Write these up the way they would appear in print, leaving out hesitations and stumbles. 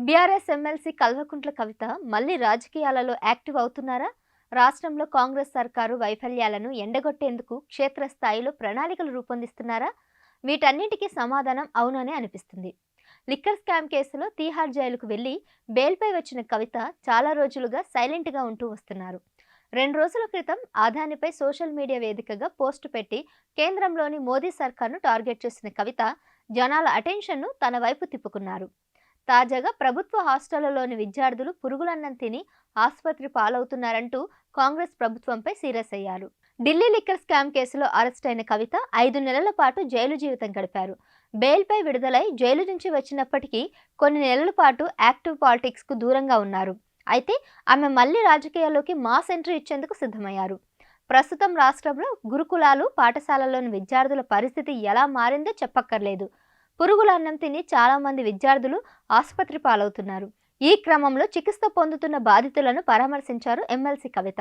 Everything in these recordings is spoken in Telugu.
బీఆర్ఎస్ ఎమ్మెల్సీ కల్వకుంట్ల కవిత మళ్లీ రాజకీయాలలో యాక్టివ్ అవుతున్నారా? రాష్ట్రంలో కాంగ్రెస్ సర్కారు వైఫల్యాలను ఎండగొట్టేందుకు క్షేత్రస్థాయిలో ప్రణాళికలు రూపొందిస్తున్నారా? వీటన్నిటికీ సమాధానం అవుననే అనిపిస్తుంది. లిక్కర్ స్కామ్ కేసులో తీహార్ జైలుకు వెళ్లి బెయిల్పై వచ్చిన కవిత చాలా రోజులుగా సైలెంట్గా ఉంటూ వస్తున్నారు. 2 రోజుల క్రితం ఆదానిపై సోషల్ మీడియా వేదికగా పోస్టు పెట్టి కేంద్రంలోని మోదీ సర్కార్ను టార్గెట్ చేసిన కవిత జనాల అటెన్షన్ను తన వైపు తిప్పుకున్నారు. తాజాగా ప్రభుత్వ హాస్టళ్లలోని విద్యార్థులు పురుగులన్నం తిని ఆసుపత్రి పాలవుతున్నారంటూ కాంగ్రెస్ ప్రభుత్వంపై సీరియస్ అయ్యారు. ఢిల్లీ లిక్కర్ స్కామ్ కేసులో అరెస్ట్ అయిన కవిత 5 నెలల పాటు జైలు జీవితం గడిపారు. బెయిల్పై విడుదలై జైలు నుంచి వచ్చినప్పటికీ కొన్ని నెలల పాటు యాక్టివ్ పాలిటిక్స్కు దూరంగా ఉన్నారు. అయితే ఆమె మళ్లీ రాజకీయాల్లోకి మాస్ ఎంట్రీ ఇచ్చేందుకు సిద్ధమయ్యారు. ప్రస్తుతం రాష్ట్రంలో గురుకులాలు, పాఠశాలల్లోని విద్యార్థుల పరిస్థితి ఎలా మారిందో చెప్పక్కర్లేదు. పురుగుల అన్నం తిని చాలా మంది విద్యార్థులు ఆసుపత్రి పాలవుతున్నారు. ఈ క్రమంలో చికిత్స పొందుతున్న బాధితులను పరామర్శించారు ఎమ్మెల్సీ కవిత.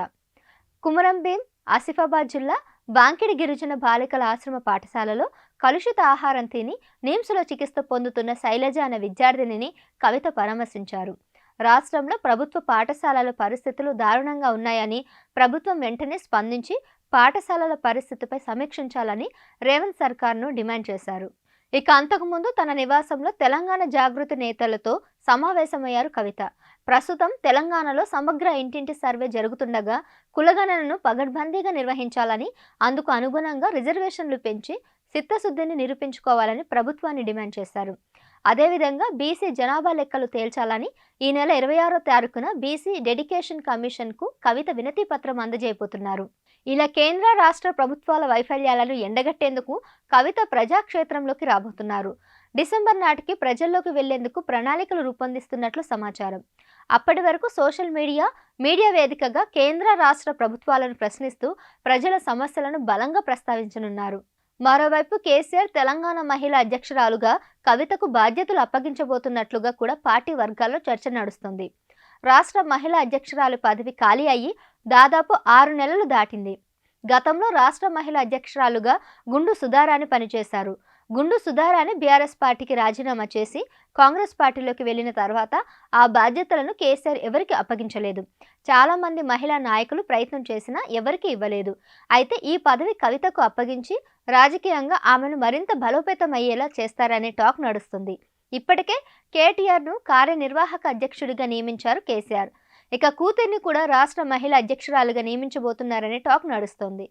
కుమరంభీం, ఆసిఫాబాద్ జిల్లా బాంకిడి గిరిజన బాలికల ఆశ్రమ పాఠశాలలో కలుషిత ఆహారం తిని నిమ్స్లో చికిత్స పొందుతున్న శైలజ అనే విద్యార్థినిని కవిత పరామర్శించారు. రాష్ట్రంలో ప్రభుత్వ పాఠశాలల పరిస్థితులు దారుణంగా ఉన్నాయని, ప్రభుత్వం వెంటనే స్పందించి పాఠశాలల పరిస్థితిపై సమీక్షించాలని రేవంత్ సర్కార్ను డిమాండ్ చేశారు. ఇక అంతకుముందు తన నివాసంలో తెలంగాణ జాగృతి నేతలతో సమావేశమయ్యారు కవిత. ప్రస్తుతం తెలంగాణలో సమగ్ర ఇంటింటి సర్వే జరుగుతుండగా కులగణనను పగడ్బందీగా నిర్వహించాలని, అందుకు అనుగుణంగా రిజర్వేషన్లు పెంచి చిత్తశుద్ధిని నిరూపించుకోవాలని ప్రభుత్వాన్ని డిమాండ్ చేశారు. అదేవిధంగా బీసీ జనాభా లెక్కలు తేల్చాలని ఈ నెల 26వ తారీఖున బీసీ డెడికేషన్ కమిషన్కు కవిత వినతి పత్రం అందజేయబోతున్నారు. ఇలా కేంద్ర రాష్ట్ర ప్రభుత్వాల వైఫల్యాలను ఎండగట్టేందుకు కవిత ప్రజాక్షేత్రంలోకి రాబోతున్నారు. డిసెంబర్ నాటికి ప్రజల్లోకి వెళ్లేందుకు ప్రణాళికలు రూపొందిస్తున్నట్లు సమాచారం. అప్పటి వరకు సోషల్ మీడియా వేదికగా కేంద్ర రాష్ట్ర ప్రభుత్వాలను ప్రశ్నిస్తూ ప్రజల సమస్యలను బలంగా ప్రస్తావించనున్నారు. మరోవైపు కేసీఆర్ తెలంగాణ మహిళా అధ్యక్షురాలుగా కవితకు బాధ్యతలు అప్పగించబోతున్నట్లుగా కూడా పార్టీ వర్గాల్లో చర్చ నడుస్తుంది. రాష్ట్ర మహిళా అధ్యక్షురాలు పదవి ఖాళీ అయ్యి దాదాపు 6 నెలలు దాటింది. గతంలో రాష్ట్ర మహిళా అధ్యక్షురాలుగా గుండు సుధారాణి పనిచేశారు. గుండు సుధారాణి బీఆర్ఎస్ పార్టీకి రాజీనామా చేసి కాంగ్రెస్ పార్టీలోకి వెళ్లిన తర్వాత ఆ బాధ్యతలను కేసీఆర్ ఎవరికి అప్పగించలేదు. చాలా మంది మహిళా నాయకులు ప్రయత్నం చేసినా ఎవరికి ఇవ్వలేదు. అయితే ఈ పదవి కవితకు అప్పగించి రాజకీయంగా ఆమెను మరింత బలోపేతమయ్యేలా చేస్తారనే టాక్ నడుస్తుంది. ఇప్పటికే కేటీఆర్ను కార్యనిర్వాహక అధ్యక్షుడిగా నియమించారు కేసీఆర్. ఇక కూతుర్ని కూడా రాష్ట్ర మహిళా అధ్యక్షురాలుగా నియమించబోతున్నారనే టాక్ నడుస్తోంది.